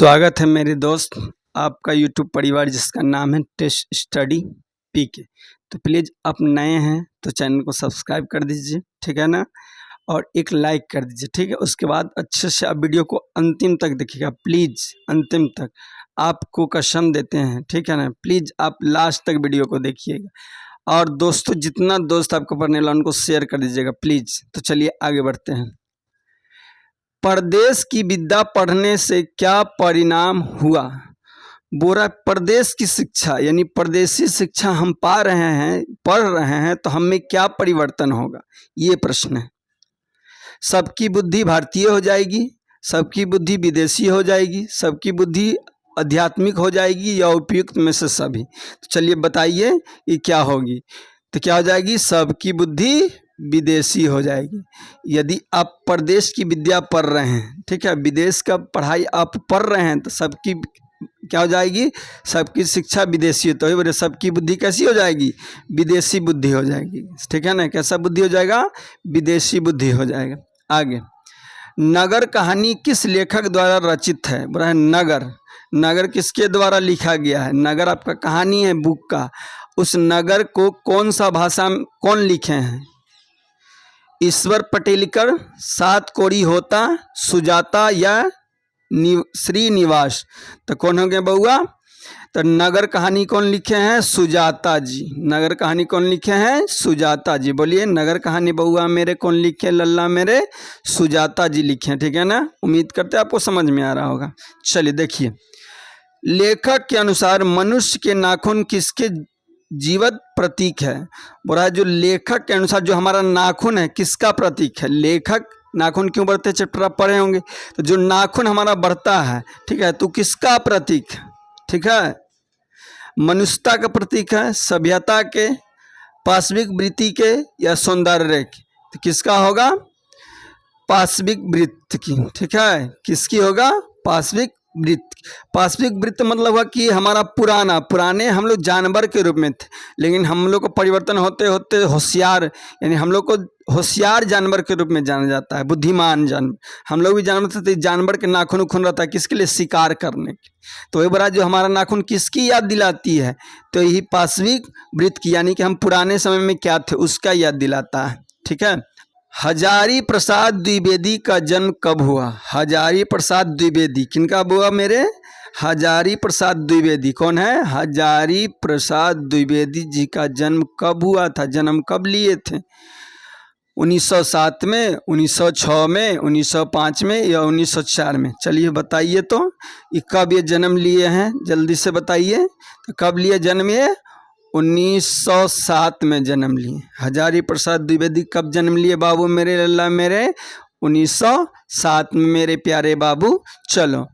स्वागत है मेरे दोस्त आपका यूट्यूब परिवार जिसका नाम है टेस्ट स्टडी पीके। तो प्लीज़ आप नए हैं तो चैनल को सब्सक्राइब कर दीजिए, ठीक है ना, और एक लाइक कर दीजिए, ठीक है। उसके बाद अच्छे से आप वीडियो को अंतिम तक देखिएगा, प्लीज़ अंतिम तक, आपको कसम देते हैं, ठीक है ना। प्लीज़ आप लास्ट तक वीडियो को देखिएगा और दोस्तों जितना दोस्त आपको पढ़ने वाला उनको शेयर कर दीजिएगा प्लीज़। तो चलिए आगे बढ़ते हैं। परदेश की विद्या पढ़ने से क्या परिणाम हुआ? बोरा परदेश की शिक्षा यानी परदेशी शिक्षा हम पढ़ रहे हैं तो हम में क्या परिवर्तन होगा, ये प्रश्न है। सबकी बुद्धि भारतीय हो जाएगी, सबकी बुद्धि विदेशी हो जाएगी, सबकी बुद्धि आध्यात्मिक हो जाएगी या उपयुक्त में से सभी? तो चलिए बताइए ये क्या होगी। तो क्या हो जाएगी? सबकी बुद्धि विदेशी हो जाएगी। यदि आप प्रदेश की विद्या पढ़ रहे हैं, ठीक है, विदेश का पढ़ाई आप पढ़ रहे हैं तो सबकी क्या हो जाएगी? सबकी शिक्षा विदेशी। तो बोले सबकी बुद्धि कैसी हो जाएगी? विदेशी बुद्धि हो जाएगी, ठीक है ना। कैसा बुद्धि हो जाएगा? विदेशी बुद्धि हो जाएगा। आगे, नगर कहानी किस लेखक द्वारा रचित है? बोला है नगर। नगर किसके द्वारा लिखा गया है? नगर आपका कहानी है बुक का। उस नगर को कौन सा भाषा में कौन लिखे हैं? ईश्वर पटेलकर, सात कोड़ी होता, सुजाता या श्रीनिवास? तो कौन हो गया बउआ? तो नगर कहानी कौन लिखे हैं? सुजाता जी। नगर कहानी कौन लिखे हैं? सुजाता जी। बोलिए नगर कहानी बउआ मेरे कौन लिखे? लल्ला मेरे सुजाता जी लिखे, ठीक है ना। उम्मीद करते हैं आपको समझ में आ रहा होगा। चलिए देखिए, लेखक के अनुसार मनुष्य के नाखून किसके जीवित प्रतीक है? बोला जो लेखक के अनुसार जो हमारा नाखून है किसका प्रतीक है? लेखक नाखून क्यों बढ़ते चैप्टर आप पढ़े होंगे। तो जो नाखून हमारा बढ़ता है, ठीक है, तो किसका प्रतीक है? ठीक है, मनुष्यता का प्रतीक है, सभ्यता के, पाशविक वृत्ति के या सौंदर्य के? तो किसका होगा? पाशविक वृत्ति की, ठीक है। किसकी होगा? पाशविक वृत्त। पाशविक वृत्त मतलब हुआ कि हमारा पुराने हम लोग जानवर के रूप में थे, लेकिन हम लोग को परिवर्तन होते होते होशियार, यानी हम लोग को होशियार जानवर के रूप में जाना जाता है, बुद्धिमान जानवर। हम लोग भी जानवर थे, जानवर के नाखून उखून रहता है किसके लिए? शिकार करने के। तो ये बड़ा जो हमारा नाखून किसकी याद दिलाती है? तो यही पाशविक वृत्त की, यानी कि हम पुराने समय में क्या थे उसका याद दिलाता है, ठीक है। हजारी प्रसाद द्विवेदी का जन्म कब हुआ? हजारी प्रसाद द्विवेदी किनका हुआ मेरे? हजारी प्रसाद द्विवेदी। कौन है? हजारी प्रसाद द्विवेदी जी का जन्म कब हुआ था? जन्म कब लिए थे? 1907 में, 1906 में, 1905 में या 1904 में? चलिए बताइए तो ये कब ये जन्म लिए हैं, जल्दी से बताइए। तो कब लिए जन्म? ये 1907 में जन्म लिए। हजारी प्रसाद द्विवेदी कब जन्म लिए बाबू मेरे, लल्ला मेरे? 1907 में मेरे प्यारे बाबू। चलो,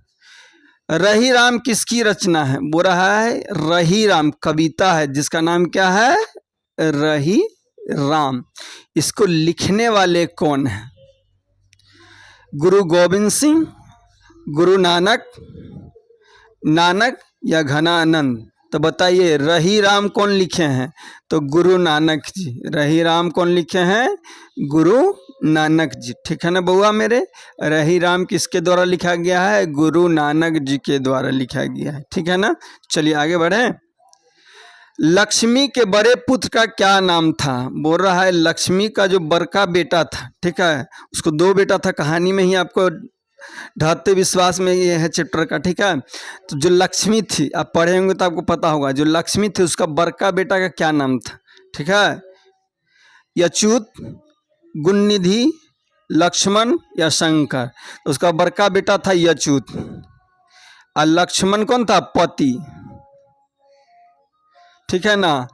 रही राम किसकी रचना है? बोल रहा है रही राम कविता है जिसका नाम क्या है? रही राम। इसको लिखने वाले कौन है? गुरु गोविंद सिंह, गुरु नानक या घनानंद? तो बताइए रही राम कौन लिखे हैं? तो गुरु नानक जी। रही राम कौन लिखे हैं? गुरु नानक जी, ठीक है ना बउआ मेरे। रही राम किसके द्वारा लिखा गया है? गुरु नानक जी के द्वारा लिखा गया है, ठीक है ना। चलिए आगे बढ़े। लक्ष्मी के बड़े पुत्र का क्या नाम था? बोल रहा है लक्ष्मी का जो बड़का बेटा था, ठीक है, उसको दो बेटा था, कहानी में ही आपको ढाते विश्वास में ये है चैप्टर का, ठीक है। तो जो लक्ष्मी थी, आप पढ़े होंगे तो आपको पता होगा, जो लक्ष्मी थी उसका बड़का बेटा का क्या नाम था? ठीक है, यच्युत, गुणनिधि, लक्ष्मण या शंकर? तो उसका बड़का बेटा था यच्युत। और लक्ष्मण कौन था? पति, ठीक है ना।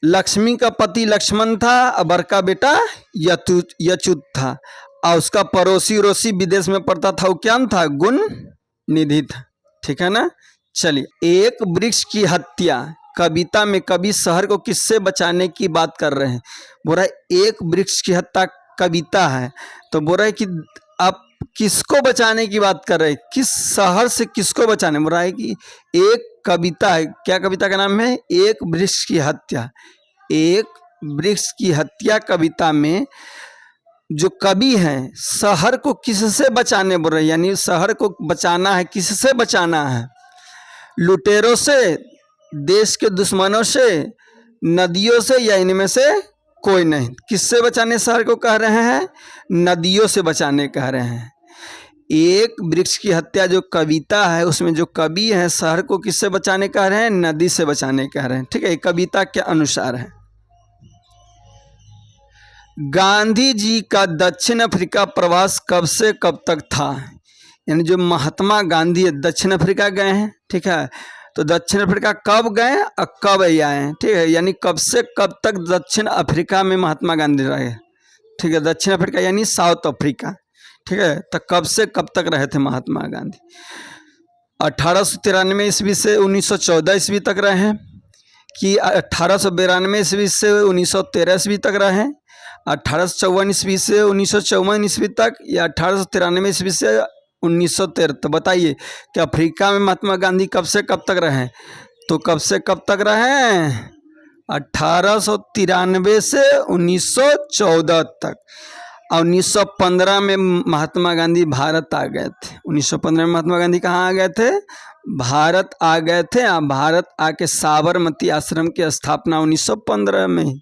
लक्ष्मी का पति लक्ष्मण था और बड़का बेटा यच्युत था। और उसका पड़ोसी विदेश में पढ़ता था, वो क्या था? गुण निधि था, ठीक है ना। चलिए, एक वृक्ष की हत्या कविता में कवि शहर को किससे बचाने की बात कर रहे हैं? बोल रहा है एक वृक्ष की हत्या कविता है, तो बोल रहा है कि आप किसको बचाने की बात कर रहे हैं? किस शहर से किसको बचाने? बोल रहा है कि एक कविता है, क्या कविता का नाम है? एक वृक्ष की हत्या। एक वृक्ष की हत्या कविता में जो कवि है शहर को किससे बचाने बोल रहे हैं, यानी शहर को बचाना है, किससे बचाना है? लुटेरों से, देश के दुश्मनों से, नदियों से, या इनमें से कोई नहीं। किससे बचाने शहर को कह रहे हैं? नदियों से बचाने कह रहे हैं। एक वृक्ष की हत्या जो कविता है उसमें जो कवि है शहर को किससे बचाने कह रहे हैं? नदी से बचाने कह रहे हैं। ठीक है, कविता के अनुसार है। गांधी जी का दक्षिण अफ्रीका प्रवास कब से कब तक था? यानी जो महात्मा गांधी है दक्षिण अफ्रीका गए हैं, ठीक है, तो दक्षिण अफ्रीका कब गए और कब आए हैं? ठीक है, यानी कब से कब तक दक्षिण अफ्रीका में महात्मा गांधी रहे। ठीक है, दक्षिण अफ्रीका यानी साउथ अफ्रीका। ठीक है, तो कब से कब तक रहे थे महात्मा गांधी? 1893 ईस्वी से 1914 ईस्वी तक रहे हैं, कि 1892 ईस्वी से 1913 ईस्वी तक रहे हैं, 1854 ईस्वी से 1954 ईस्वी तक, या 1893 ईस्वी से 1913? तो बताइए कि अफ्रीका में महात्मा गांधी कब से कब तक रहे? तो कब से कब तक रहे? 1893 से 1914 तक। और 1915 में महात्मा गांधी भारत आ गए थे। 1915 में महात्मा गांधी कहाँ आ गए थे? भारत आ गए थे। भारत आके साबरमती आश्रम की स्थापना 1915 में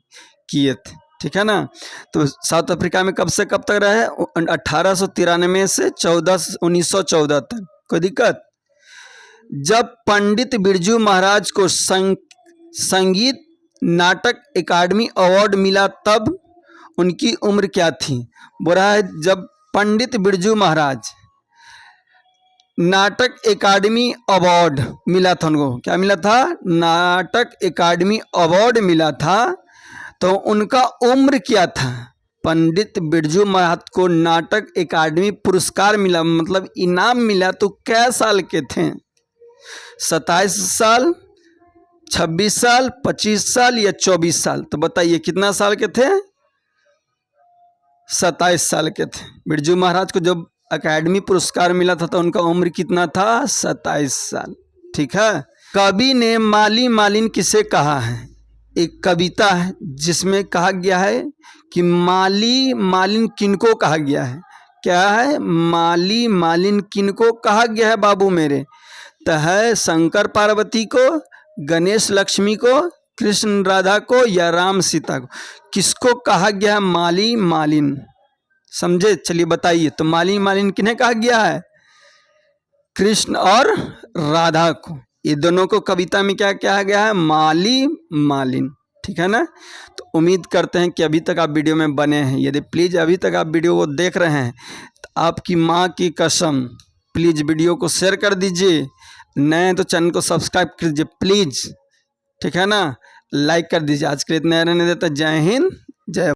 किए थे। ठीक है ना। तो साउथ अफ्रीका में कब से कब तक रहे? 1893 से 1914 तक। कोई दिक्कत? जब पंडित बिरजू महाराज को संगीत नाटक अकादमी अवार्ड मिला तब उनकी उम्र क्या थी? बोल रहा है जब पंडित बिरजू महाराज नाटक अकादमी अवार्ड मिला था उनको, क्या मिला था? नाटक अकादमी अवार्ड मिला था, तो उनका उम्र क्या था? पंडित बिरजू महाराज को नाटक अकादमी पुरस्कार मिला, मतलब इनाम मिला, तो क्या साल के थे? 27 साल, 26 साल, 25 साल या 24 साल? तो बताइए कितना साल के थे? 27 साल के थे। बिरजू महाराज को जब अकादमी पुरस्कार मिला था तो उनका उम्र कितना था? 27 साल। ठीक है। कवि ने माली मालिन किसे कहा है? एक कविता है जिसमें कहा गया है कि माली मालिन किनको कहा गया है? क्या है? माली मालिन किनको कहा गया है बाबू मेरे? तो है शंकर पार्वती को, गणेश लक्ष्मी को, कृष्ण राधा को, या राम सीता को? किसको कहा गया है माली मालिन? समझे? चलिए बताइए। तो माली मालिन किन्हें कहा गया है? कृष्ण और राधा को। ये दोनों को कविता में क्या कहा गया है? माली मालिन। ठीक है ना। तो उम्मीद करते हैं कि अभी तक आप वीडियो में बने हैं। यदि प्लीज़ अभी तक आप वीडियो को देख रहे हैं तो आपकी माँ की कसम प्लीज़ वीडियो को शेयर कर दीजिए। नए तो चैनल को सब्सक्राइब कर दीजिए प्लीज़। ठीक है ना। लाइक कर दीजिए। आज के लिए इतना रहने देता। जय हिंद, जय